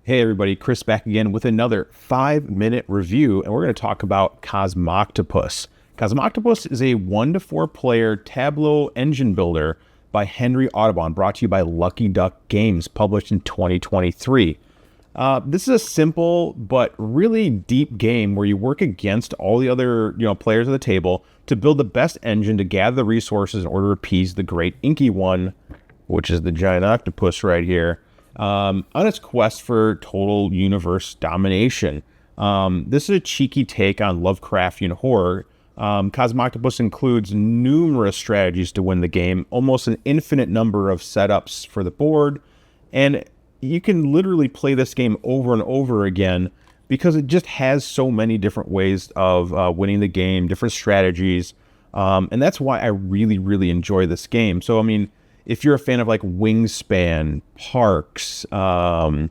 Hey everybody, Chris back again with another 5-minute review, and we're going to talk about Cosmoctopus. Cosmoctopus is a 1 to 4 player tableau engine builder by Henry Audubon, brought to you by Lucky Duck Games, published in 2023. This is a simple but really deep game where you work against all the other players of the table to build the best engine to gather the resources in order to appease the Great Inky One, which is the giant octopus right here, on its quest for total universe domination. This is a cheeky take on Lovecraftian horror. Cosmoctopus includes numerous strategies to win the game, almost an infinite number of setups for the board, and you can literally play this game over and over again because it just has so many different ways of winning the game, different strategies, and that's why I really enjoy this game. So, I mean, if you're a fan of like Wingspan, Parks, games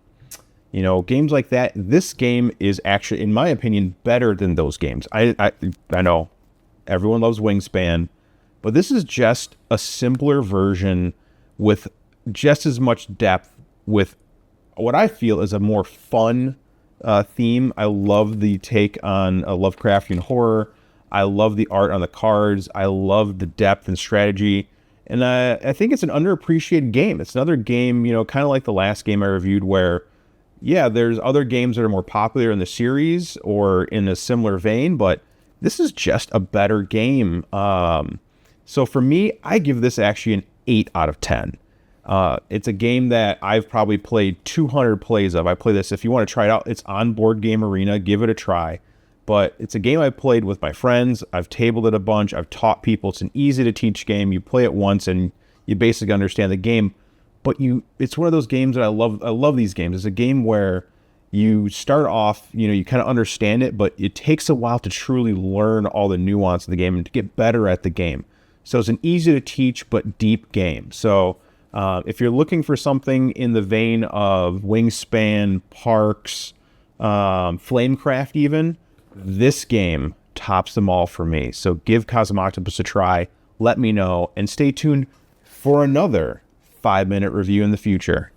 like that, this game is actually, in my opinion, better than those games. I know everyone loves Wingspan, but this is just a simpler version with just as much depth, with what I feel is a more fun theme. I love the take on Lovecraftian horror. I love the art on the cards. I love the depth and strategy. And I think it's an underappreciated game. It's another game, kind of like the last game I reviewed where, yeah, there's other games that are more popular in the series or in a similar vein, but this is just a better game. So for me, I give this actually an 8 out of 10. It's a game that I've probably played 200 plays of. I play this. If you want to try it out, it's on Board Game Arena. Give it a try. But it's a game I've played with my friends. I've tabled it a bunch. I've taught people. It's an easy to teach game. You play it once and you basically understand the game. But it's one of those games that I love. I love these games. It's a game where you start off, you kind of understand it, but it takes a while to truly learn all the nuance of the game and to get better at the game. So it's an easy to teach but deep game. So if you're looking for something in the vein of Wingspan, Parks, Flamecraft even, this game tops them all for me. So give Cosmoctopus a try, let me know, and stay tuned for another 5-minute review in the future.